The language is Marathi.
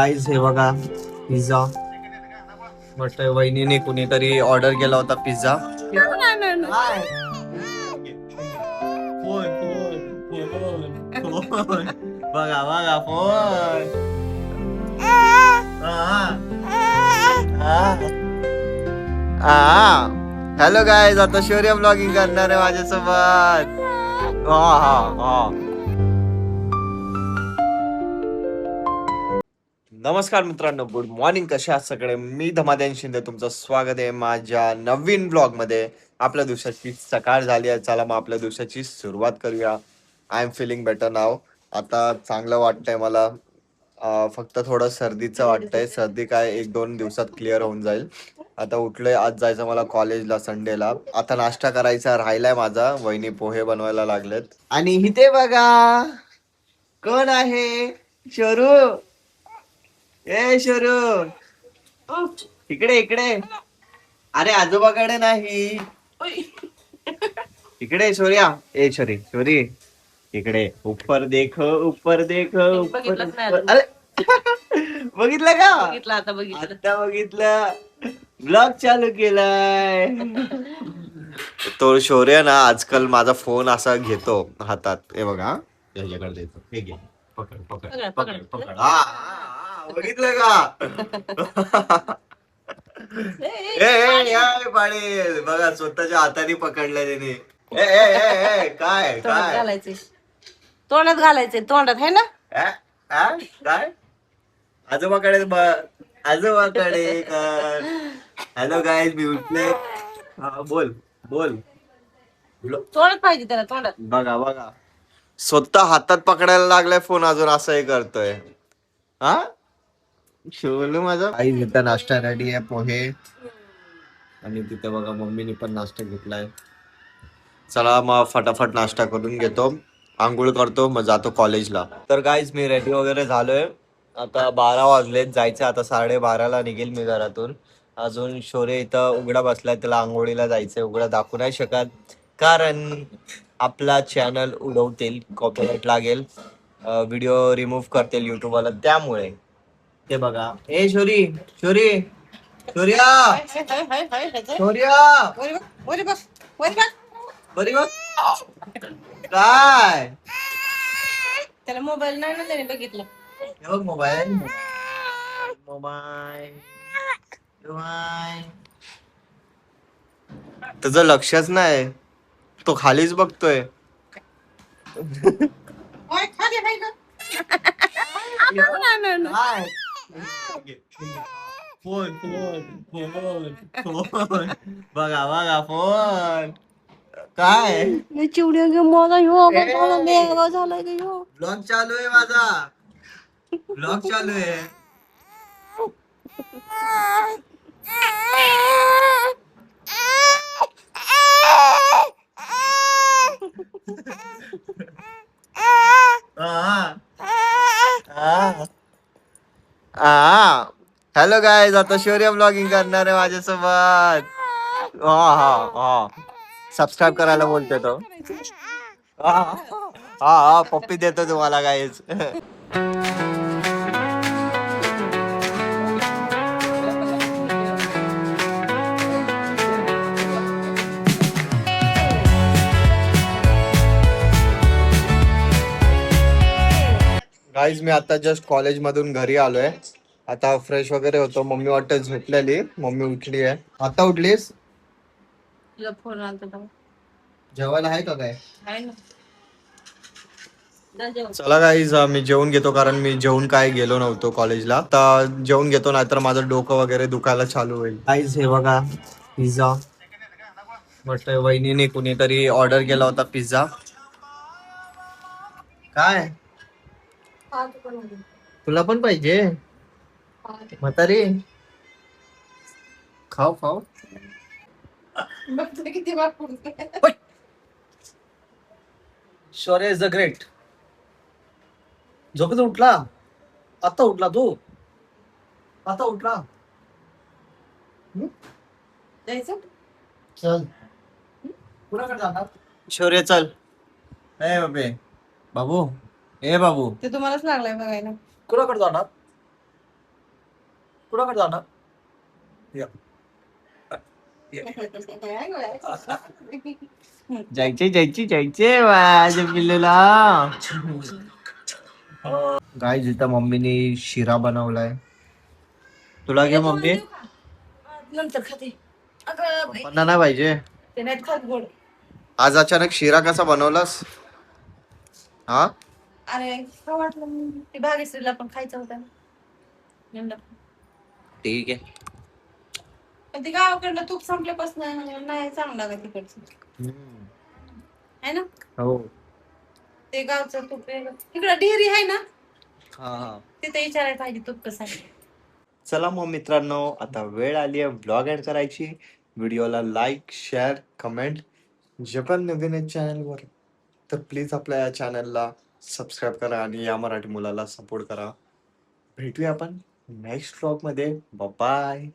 गाईज हे बघा पिझ्झा म्हटलं वहिनीने कुणीतरी ऑर्डर केला होता पिझ्झा. बघा बघा फोन. हॅलो गाईज, आता शौर्य ब्लॉगिंग करणार आहे माझ्यासोबत. हा हा हा. नमस्कार मित्रांनो, गुड मॉर्निंग. कसे आहात सगळे? मी धमाद्यान शिंदे, तुमचं स्वागत आहे माझ्या नवीन ब्लॉग मध्ये. आपल्या दिवसाची सकाळ झाली आहे, चला मग आपल्या दिवसाची सुरुवात करूया. आय एम फिलिंग बेटर नाव. आता चांगलं वाटतंय मला. फक्त थोडं सर्दीचं वाटतंय. सर्दी काय 1-2 दिवसात क्लिअर होऊन जाईल. आता उठलोय, आज जायचं मला कॉलेजला संडेला. आता नाश्ता करायचा राहिलाय माझा. वहिनी पोहे बनवायला लागलेत. आणि इथे बघा कोण आहे. शरू, ए शरू, इकडे इकडे. अरे आजोबाकडे नाही, इकडे. शौर्या, ए शोरी शोरी, इकडे. ऊपर देखो ऊपर देखो ऊपर. अरे बघितलं का? आता बघितलं. आता बघितलं. ब्लॉग चालू केलाय. तो शौर्य ना आजकाल माझा फोन असा घेतो हातात. हे बघा, याच्याकडे देतो. हे घे, पकड पकड पकड पकड. बघितलं का? पाडेल बघा, स्वतःच्या हाताने पकडलाय त्याने. काय काय घालायचे, तोंडात घालायचे, तोंडात आहे ना. काय? आजोबाकडे आजोबाकडे कर. हॅलो गाईज, मी उठले. बोल बोल. तोंडात पाहिजे त्याला, तोंडात. बघा बघा, स्वतः हातात पकडायला लागलाय फोन, अजून असंही करतोय. हा शोलू माझा. आई इथं नाश्ता रेडी आहे, पोहे. आणि तिथे बघा मम्मीने पण नाश्ता घेतलाय. चला मग फटाफट नाश्ता करून घेतो, आंघोळ करतो, मग जातो कॉलेजला. तर गाईज मी रेडी वगैरे झालोय. आता 12 वाजलेत, जायचं आता 12:30ला निघेल मी घरातून. अजून शौर्य इथं उघडा बसलाय, त्याला आंघोळीला जायचंय. उघडा दाखवू नाही शकत कारण आपला चॅनल उडवतील, कॉपीराइट लागेल, व्हिडिओ रिमूव्ह करतील युट्यूबवाला, त्यामुळे. ते बघा, ए शौरी शौरी शौर्या शौर्या, बरी बघ. काय त्याला मोबाईल नाही ना त्याने बघितलं. हे बघ, मोबाईल मोबाईल मोबाईल. त्याचं लक्षच नाही, तो खालीच बघतोय. Phone phone phone phone. बघा बघा फोन. काय चिवड्या घेऊन मला झालाय का ह्यो. ब्लॉग चालू आहे माझा, ब्लॉग चालू आहे. हॅलो गाईज, आता शौर्य ब्लॉगिंग करणार आहे माझ्यासोबत. हा हा हा, सबस्क्राईब करायला बोलतोय तो. हा हा, पप्पी देतो तुम्हाला गाईज. गाईज मी आता जस्ट कॉलेज मधून घरी आलोय. आता फ्रेश वगैरे होतो. मम्मी वाटत झोपलेली, मम्मी उठली आहे. आता उठलीस? तुला फोन आलता तेव्हा. जेवायला आहे का काय? आहे ना. जा जेवण. चला गाईज, मी जेवून घेतो कारण मी जेवून काय गेलो नव्हतो कॉलेजला. आता जेवून घेतो, नाहीतर माझं डोकं वगैरे दुखायला चालू होईल. गाईज हे बघा पिझ्झा म्हटलं वहिनीने कुणीतरी ऑर्डर केला होता पिझ्झा. काय तुला पण पाहिजे म्हातारी? खाऊ खाऊ. किती वाटून. शौर्य इज द ग्रेट. झोपेतून उठला? आता उठला तू? आता उठला? जायचं? चल. कुणाकडे जाणार? शौर्य चल. ए बाबे, बाबू, ए बाबू, ते तुम्हालाच लागलाय बघायला. कुणाकडे जाणार? कुणाकडे जाणार जायचे माझ्या पिल्लूला. गाईज इथं मम्मीने शिरा बनवलाय. तुला घे मम्मी. नंतर खाते. अगं बाई, पप्पांना नाही पाहिजे. ते नाहीत खात गोड. आज अचानक शिरा कसा बनवलास? हा अरे काय वाटलं ते भाग्यश्रीला पण खायचं होतं ना. म्हणलं. ठीक आहे. पण ते गावाकडलं तूप संपल्यापासून नाही चांगलं लागत तिकडचं. आहे ना? हो. ते गावचं तूप वेगळं. तिकडं डेअरी आहे ना? हा. तिथे विचारायला पाहिजे तूप कसं आहे. चला मग मित्रांनो, आता वेळ आली आहे ब्लॉग एंड करायची. व्हिडिओला लाईक, शेअर, कमेंट. जे पण नवीन आहे चॅनलवर तर प्लीज आपल्या या चॅनलला सबस्क्राईब करा आणि या मराठी मुलाला सपोर्ट करा. भेटूया आपण नेक्स्ट व्लॉग मध्ये. बाय.